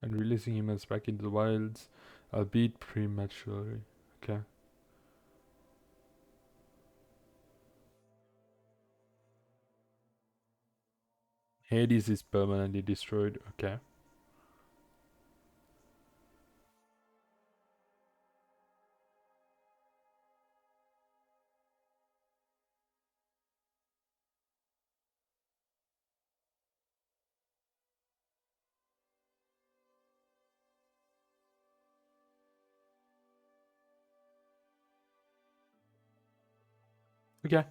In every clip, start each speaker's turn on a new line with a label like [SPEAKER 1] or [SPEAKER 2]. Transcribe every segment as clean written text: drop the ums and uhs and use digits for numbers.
[SPEAKER 1] and releasing humans back into the wilds, albeit prematurely. Okay. Hades is permanently destroyed. Okay. Okay.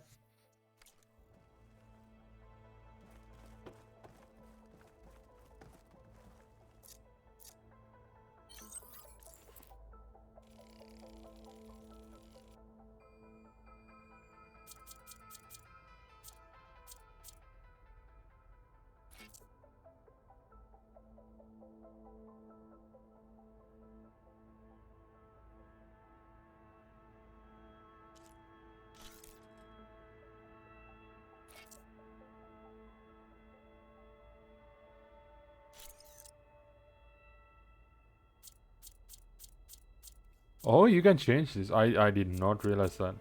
[SPEAKER 1] Oh, you can change this. I did not realize that.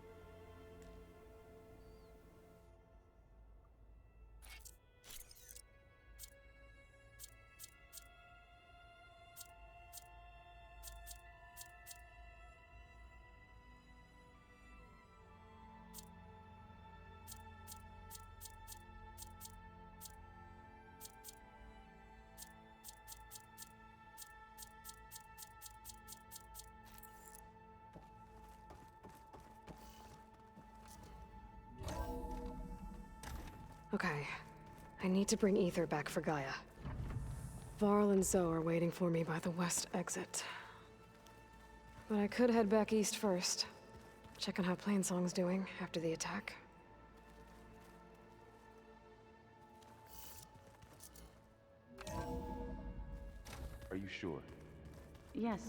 [SPEAKER 2] Okay. I need to bring Ether back for Gaia. Varl and Zoe are waiting for me by the west exit. But I could head back east first. Check on how Plainsong's doing after the attack.
[SPEAKER 3] Are you sure?
[SPEAKER 4] Yes.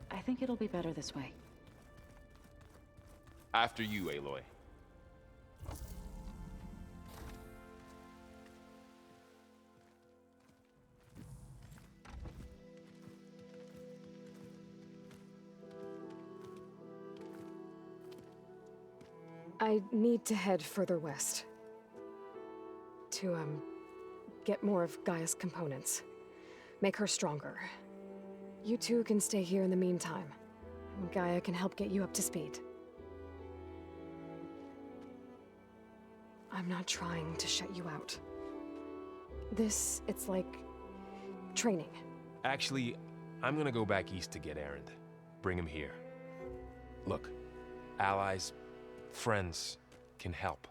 [SPEAKER 4] I think it'll be better this way.
[SPEAKER 3] After you, Aloy.
[SPEAKER 2] I need to head further west. To, get more of Gaia's components. Make her stronger. You two can stay here in the meantime. Gaia can help get you up to speed. I'm not trying to shut you out. It's like... training.
[SPEAKER 3] Actually, I'm gonna go back east to get Erend. Bring him here. Look, allies, friends can help.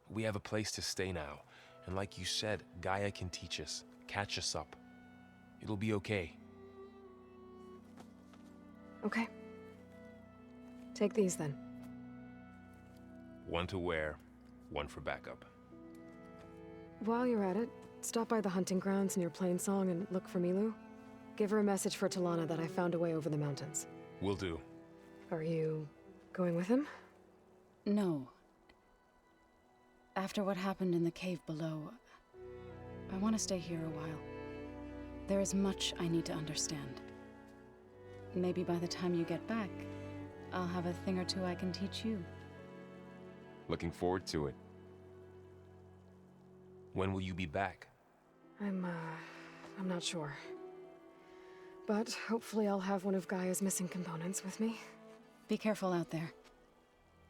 [SPEAKER 3] We have a place to stay now, and like you said, Gaia can teach us, catch us up. It'll be okay.
[SPEAKER 2] Okay. Take these then.
[SPEAKER 3] One to wear, one for backup.
[SPEAKER 2] While you're at it, stop by the hunting grounds near Plainsong and look for Milu. Give her a message for Talana that I found a way over the mountains.
[SPEAKER 3] Will do.
[SPEAKER 2] Are you going with him?
[SPEAKER 4] No. After what happened in the cave below, I want to stay here a while. There is much I need to understand. Maybe by the time you get back, I'll have a thing or two I can teach you.
[SPEAKER 3] Looking forward to it. When will you be back?
[SPEAKER 2] I'm not sure. But hopefully I'll have one of Gaia's missing components with me.
[SPEAKER 4] Be careful out there.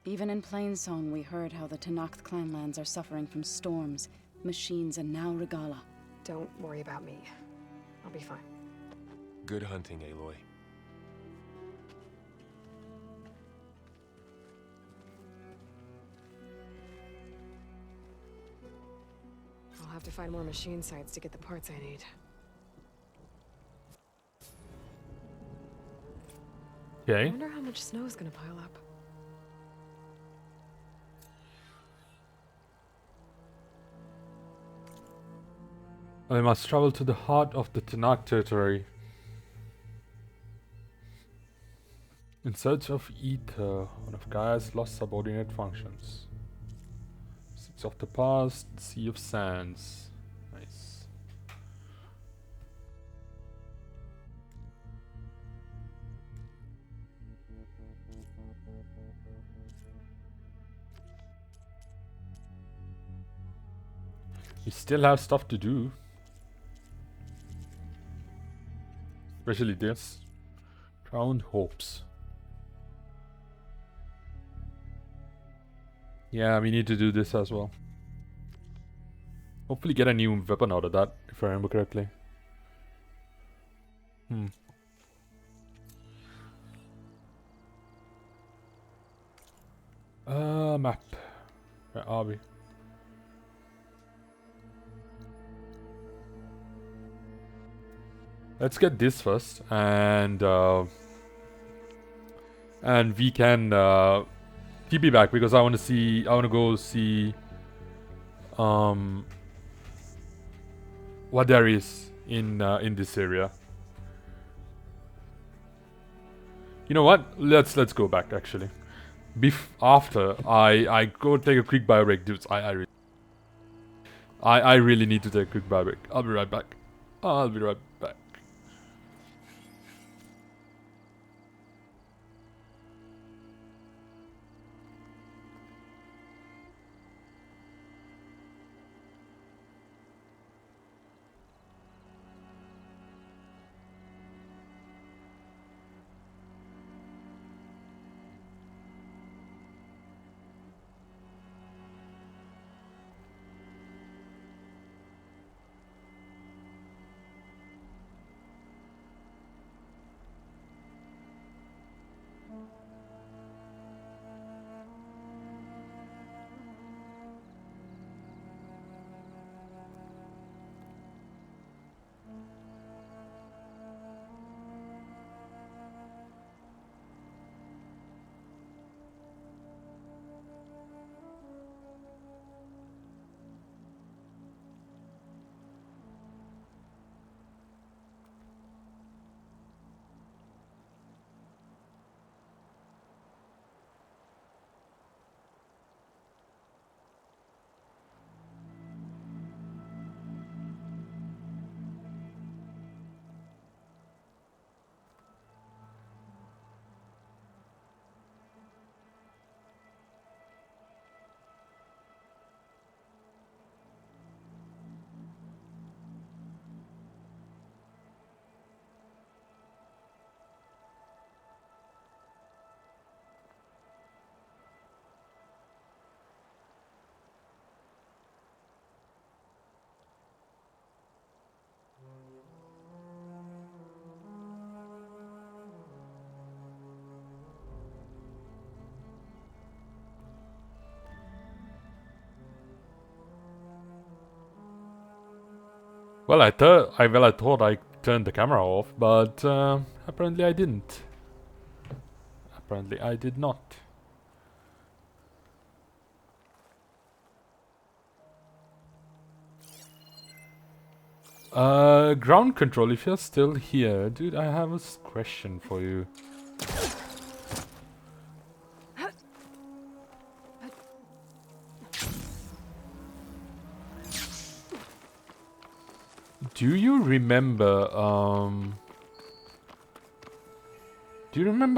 [SPEAKER 4] Even in Plainsong, we heard how the Tenakth clanlands are suffering from storms, machines, and now Regalla.
[SPEAKER 2] Don't worry about me. I'll be fine.
[SPEAKER 3] Good hunting, Aloy.
[SPEAKER 2] I'll have to find more machine sites to get the parts I need. I
[SPEAKER 1] Okay.
[SPEAKER 2] wonder how much snow is gonna pile up.
[SPEAKER 1] I must travel to the heart of the Tenakth territory in search of Ether, one of Gaia's lost subordinate functions. Seeds of the past, Sea of Sands. Nice. We still have stuff to do. Especially this. Crowned Hopes. Yeah, we need to do this as well. Hopefully get a new weapon out of that, if I remember correctly. Map. Where are we? Let's get this first, and we can TP back because I want to see. I want to go see what there is in this area. You know what? Let's go back actually. After I go take a quick bio break, dudes. I really need to take a quick bio break. I'll be right back. I'll be right back. Well, I thought I turned the camera off, but apparently I didn't. Apparently I did not. Ground control, if you're still here, dude, I have a question for you. Do you remember,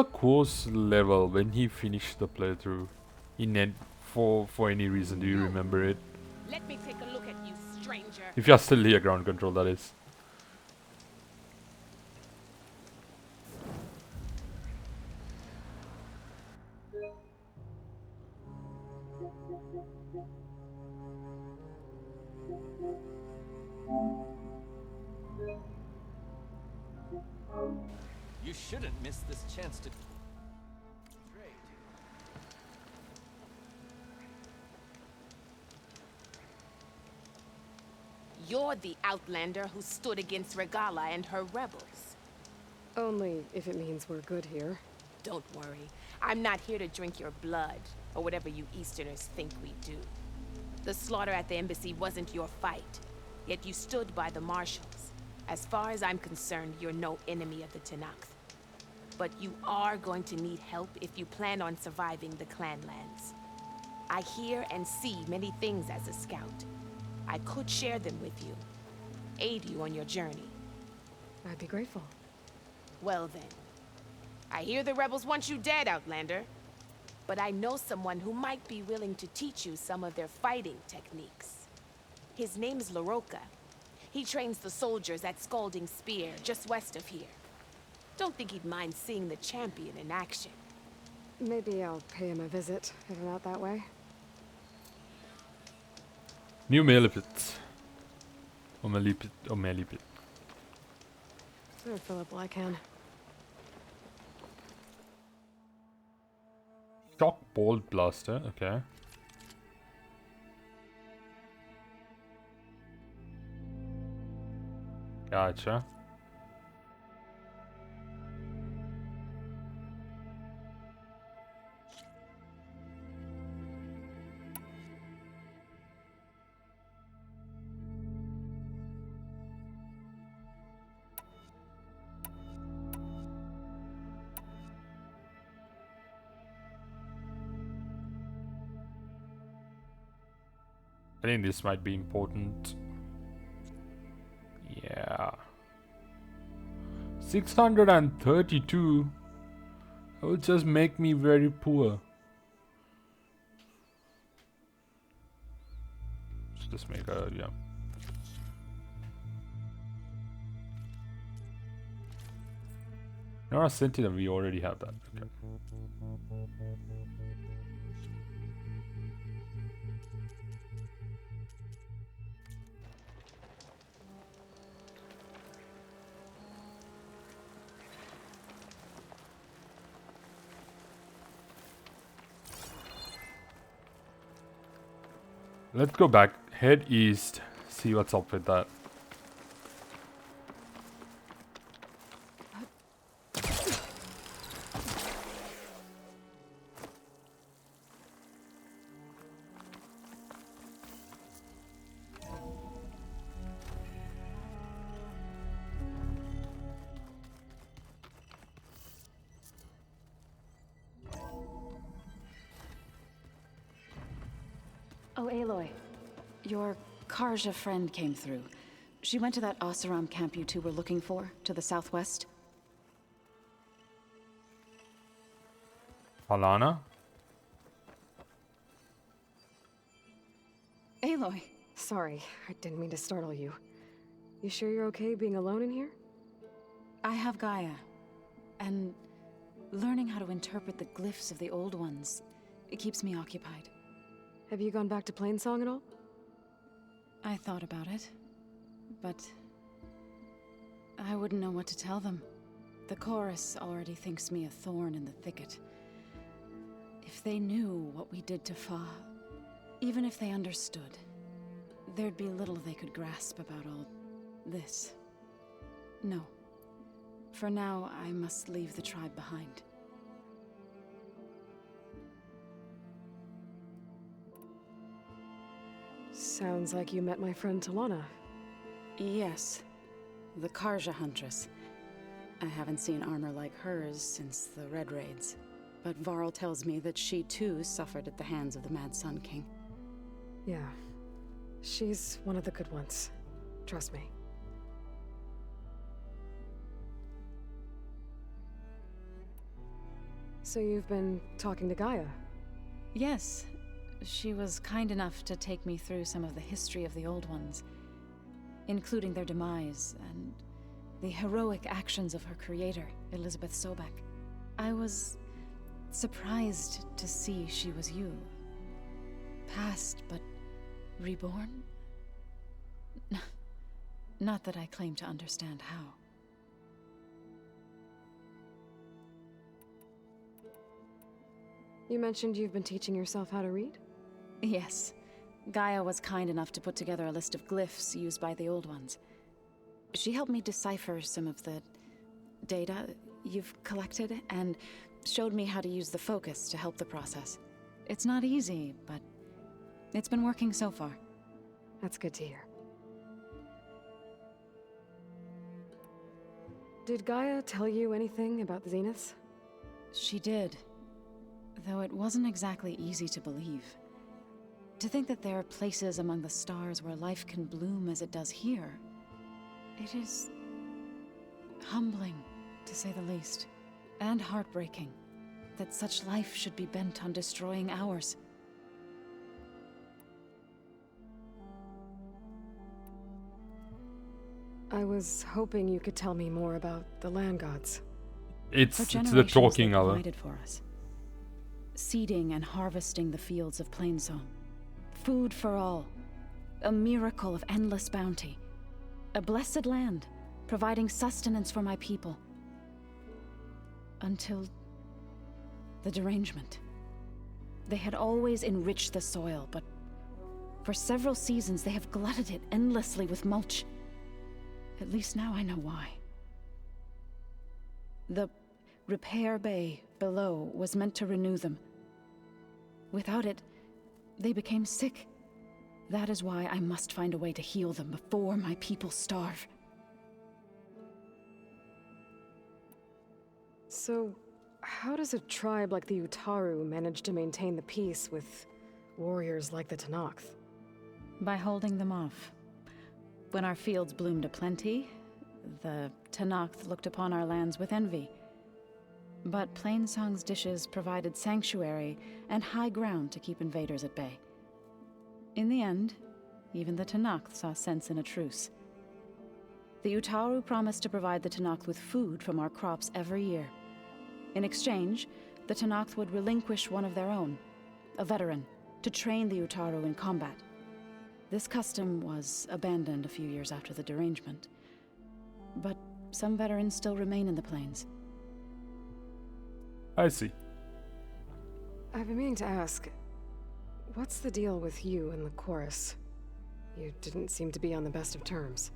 [SPEAKER 1] Quo's level when he finished the playthrough? For any reason, do you remember it?
[SPEAKER 5] Let me take a look at you, stranger.
[SPEAKER 1] If you're still here, ground control, that is.
[SPEAKER 6] You shouldn't miss this chance to...
[SPEAKER 5] You're the outlander who stood against Regalla and her rebels.
[SPEAKER 2] Only if it means we're good here.
[SPEAKER 5] Don't worry. I'm not here to drink your blood, or whatever you Easterners think we do. The slaughter at the embassy wasn't your fight, yet you stood by the marshals. As far as I'm concerned, you're no enemy of the Tenakth. But you are going to need help if you plan on surviving the Clanlands. I hear and see many things as a scout. I could share them with you, aid you on your journey.
[SPEAKER 2] I'd be grateful.
[SPEAKER 5] Well then, I hear the rebels want you dead, Outlander. But I know someone who might be willing to teach you some of their fighting techniques. His name's LaRocca. He trains the soldiers at Scalding Spear, just west of here. Don't think he'd mind seeing the champion in action.
[SPEAKER 2] Maybe I'll pay him a visit if I'm out that way.
[SPEAKER 1] New Millipit. Or Millipit. Or Millipit.
[SPEAKER 2] I'll fill up while I can.
[SPEAKER 1] Shock Bolt Blaster, okay. Gotcha. I think this might be important. Yeah. 632. That will just make me very poor. Let's just make a, yeah. Nora Sentinel, we already have that. Okay. Let's go back, head east, see what's up with that.
[SPEAKER 4] Oh, Aloy. Your Karja friend came through. She went to that Oseram camp you two were looking for, to the southwest.
[SPEAKER 1] Alana?
[SPEAKER 4] Aloy.
[SPEAKER 2] Sorry, I didn't mean to startle you. You sure you're okay being alone in here?
[SPEAKER 4] I have Gaia. And learning how to interpret the glyphs of the old ones, it keeps me occupied.
[SPEAKER 2] Have you gone back to Plainsong at all?
[SPEAKER 4] I thought about it, but I wouldn't know what to tell them. The chorus already thinks me a thorn in the thicket. If they knew what we did to Fa, even if they understood, there'd be little they could grasp about all this. No. For now, I must leave the tribe behind.
[SPEAKER 2] Sounds like you met my friend Talana.
[SPEAKER 4] Yes. The Karja Huntress. I haven't seen armor like hers since the Red Raids. But Varl tells me that she too suffered at the hands of the Mad Sun King.
[SPEAKER 2] Yeah. She's one of the good ones. Trust me. So you've been talking to Gaia?
[SPEAKER 4] Yes. She was kind enough to take me through some of the history of the Old Ones, including their demise and the heroic actions of her creator, Elizabeth Sobek. I was surprised to see she was you. Past, but reborn? Not that I claim to understand how.
[SPEAKER 2] You mentioned you've been teaching yourself how to read?
[SPEAKER 4] Yes. Gaia was kind enough to put together a list of glyphs used by the Old Ones. She helped me decipher some of the data you've collected, and showed me how to use the focus to help the process. It's not easy, but it's been working so far.
[SPEAKER 2] That's good to hear. Did Gaia tell you anything about the Zeniths?
[SPEAKER 4] She did. Though it wasn't exactly easy to believe. To think that there are places among the stars where life can bloom as it does here. It is humbling, to say the least. And heartbreaking that such life should be bent on destroying ours.
[SPEAKER 2] I was hoping you could tell me more about the land gods.
[SPEAKER 1] It's
[SPEAKER 4] For
[SPEAKER 1] the
[SPEAKER 4] generations,
[SPEAKER 1] talking
[SPEAKER 4] they
[SPEAKER 1] other.
[SPEAKER 4] provided for us. Seeding and harvesting the fields of Plainsong. Food for all. A miracle of endless bounty. A blessed land, providing sustenance for my people. Until the derangement. They had always enriched the soil, but for several seasons they have glutted it endlessly with mulch. At least now I know why. The repair bay below was meant to renew them. Without it, they became sick. That is why I must find a way to heal them before my people starve.
[SPEAKER 2] So, how does a tribe like the Utaru manage to maintain the peace with warriors like the Tenakth?
[SPEAKER 4] By holding them off. When our fields bloomed aplenty, the Tenakth looked upon our lands with envy. But Plainsong's dishes provided sanctuary and high ground to keep invaders at bay. In the end, even the Tenakth saw sense in a truce. The Utaru promised to provide the Tenakth with food from our crops every year. In exchange, the Tenakth would relinquish one of their own, a veteran, to train the Utaru in combat. This custom was abandoned a few years after the derangement. But some veterans still remain in the plains.
[SPEAKER 1] I see.
[SPEAKER 2] I've been meaning to ask, what's the deal with you and the chorus? You didn't seem to be on the best of terms.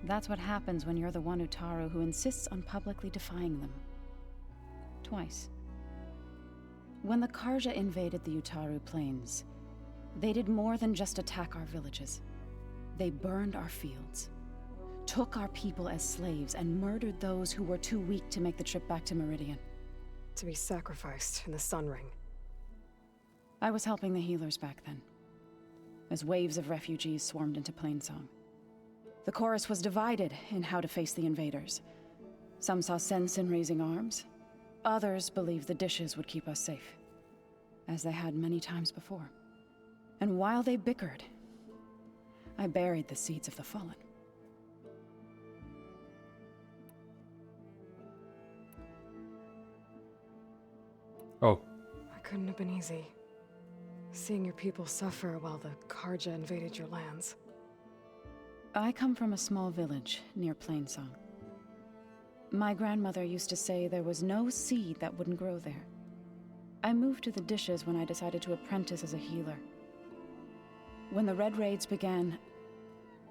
[SPEAKER 4] That's what happens when you're the one Utaru who insists on publicly defying them. Twice. When the Karja invaded the Utaru plains, they did more than just attack our villages. They burned our fields, took our people as slaves, and murdered those who were too weak to make the trip back to Meridian.
[SPEAKER 2] To be sacrificed in the Sun Ring.
[SPEAKER 4] I was helping the healers back then, as waves of refugees swarmed into Plainsong. The chorus was divided in how to face the invaders. Some saw sense in raising arms. Others believed the dishes would keep us safe, as they had many times before. And while they bickered, I buried the seeds of the fallen.
[SPEAKER 1] Oh,
[SPEAKER 2] That couldn't have been easy. Seeing your people suffer while the Karja invaded your lands.
[SPEAKER 4] I come from a small village near Plainsong. My grandmother used to say there was no seed that wouldn't grow there. I moved to the dishes when I decided to apprentice as a healer. When the Red Raids began,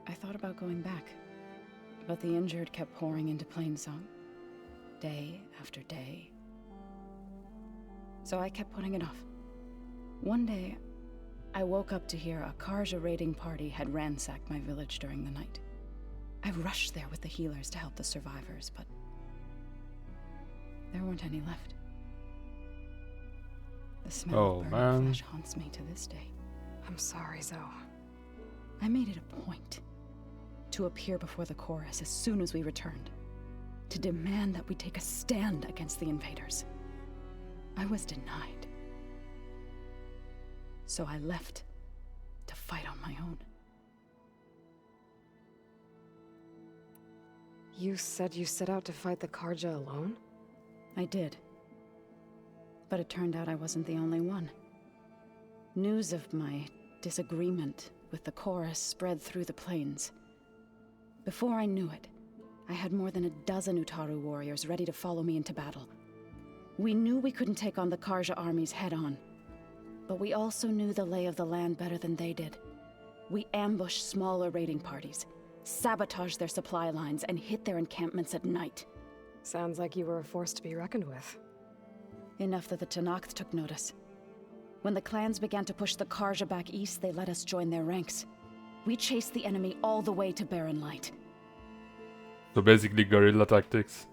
[SPEAKER 4] I thought about going back. But the injured kept pouring into Plainsong, day after day. So I kept putting it off. One day, I woke up to hear a Karja raiding party had ransacked my village during the night. I rushed there with the healers to help the survivors, but there weren't any left. The smell of burning flesh haunts me to this day.
[SPEAKER 2] I'm sorry, Zoe.
[SPEAKER 4] I made it a point to appear before the chorus as soon as we returned, to demand that we take a stand against the invaders. I was denied. So I left to fight on my own.
[SPEAKER 2] You said you set out to fight the Karja alone?
[SPEAKER 4] I did. But it turned out I wasn't the only one. News of my disagreement with the chorus spread through the plains. Before I knew it, I had more than a dozen Utaru warriors ready to follow me into battle. We knew we couldn't take on the Karja armies head-on, but we also knew the lay of the land better than they did. We ambushed smaller raiding parties, sabotaged their supply lines, and hit their encampments at night.
[SPEAKER 2] Sounds like you were a force to be reckoned with.
[SPEAKER 4] Enough that the Tenakth took notice. When the clans began to push the Karja back east, they let us join their ranks. We chased the enemy all the way to Barren Light.
[SPEAKER 1] so basically guerrilla tactics.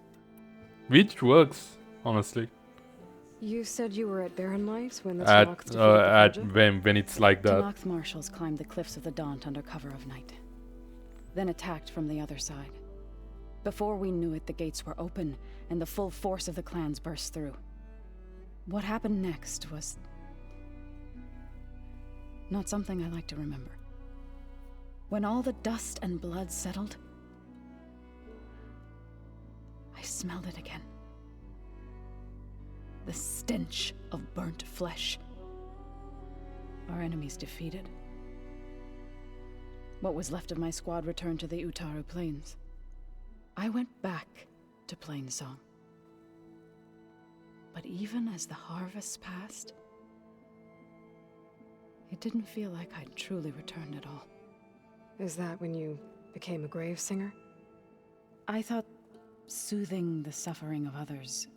[SPEAKER 1] Which works, honestly.
[SPEAKER 2] You said you were at Barren Light when the Tenakth defeated the
[SPEAKER 1] At
[SPEAKER 2] Karja?
[SPEAKER 1] when it's like that.
[SPEAKER 4] Tenakth marshals climbed the cliffs of the Daunt under cover of night, then attacked from the other side. Before we knew it, the gates were open, and the full force of the clans burst through. What happened next was not something I like to remember. When all the dust and blood settled, smelled it again. The stench of burnt flesh. Our enemies defeated. What was left of my squad returned to the Utaru Plains. I went back to Plainsong. But even as the harvests passed, it didn't feel like I'd truly returned at all.
[SPEAKER 2] Is that when you became a grave singer?
[SPEAKER 4] I thought soothing the suffering of others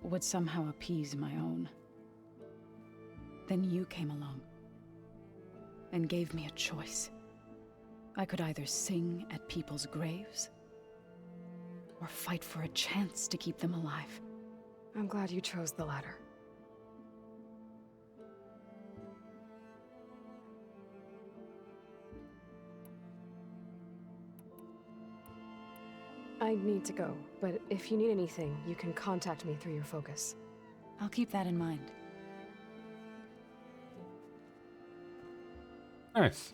[SPEAKER 4] would somehow appease my own. Then you came along and gave me a choice. I could either sing at people's graves or fight for a chance to keep them alive.
[SPEAKER 2] I'm glad you chose the latter. I need to go, but if you need anything, you can contact me through your focus.
[SPEAKER 4] I'll keep that in mind.
[SPEAKER 1] Nice.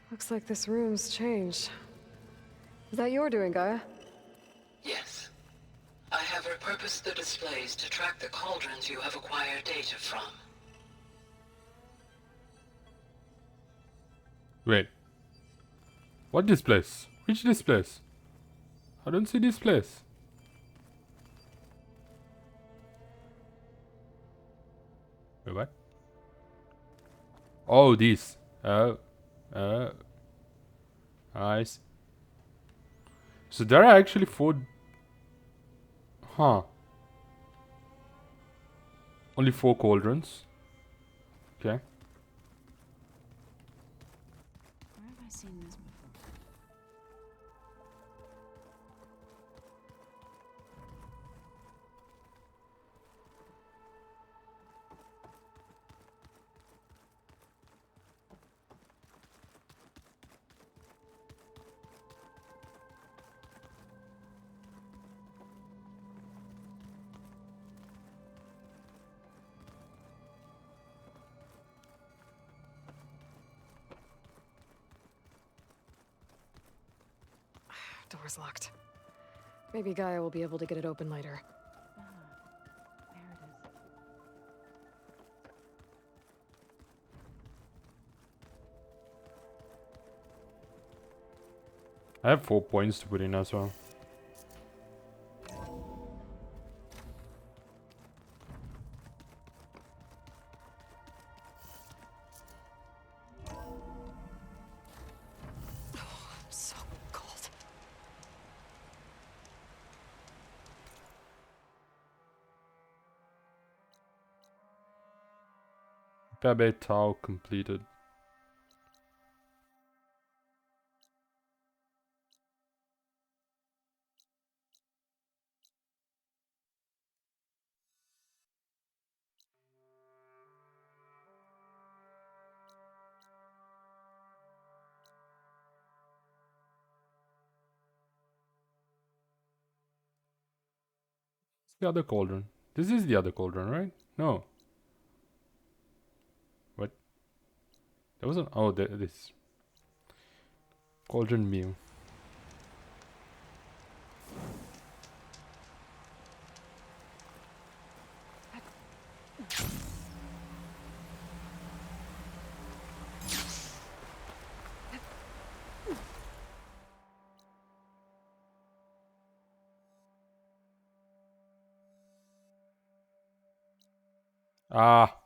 [SPEAKER 2] Looks like this room's changed. Is that your doing, Gaia?
[SPEAKER 7] Yes. I have repurposed the displays to track the cauldrons you have acquired data from.
[SPEAKER 1] Wait. What displays? Which displays? I don't see displays. Wait, what? Oh, these. Nice. So there are actually 4. Huh. Only 4 cauldrons. Okay.
[SPEAKER 4] Where have I seen this before?
[SPEAKER 2] Door's locked. Maybe Gaia will be able to get it open later.
[SPEAKER 4] There it is.
[SPEAKER 1] I have 4 points to put in as well.
[SPEAKER 2] So cold.
[SPEAKER 1] Gabe Tau completed. The other cauldron. This is the other cauldron, right? No. What? There was an. Oh, this. Cauldron Mew. Ah.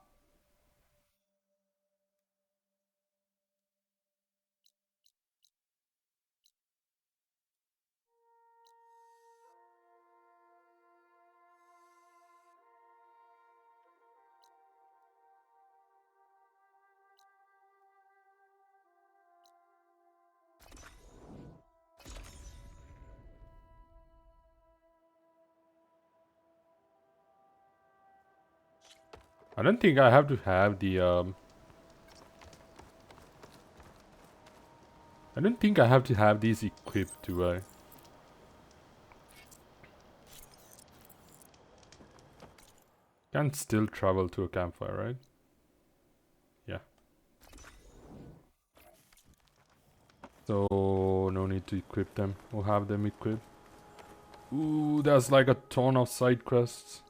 [SPEAKER 1] I don't think I have to have the I don't think I have to have these equipped, do I? Can still travel to a campfire, right? So no need to equip them or have them equipped. Ooh, there's like a ton of side quests.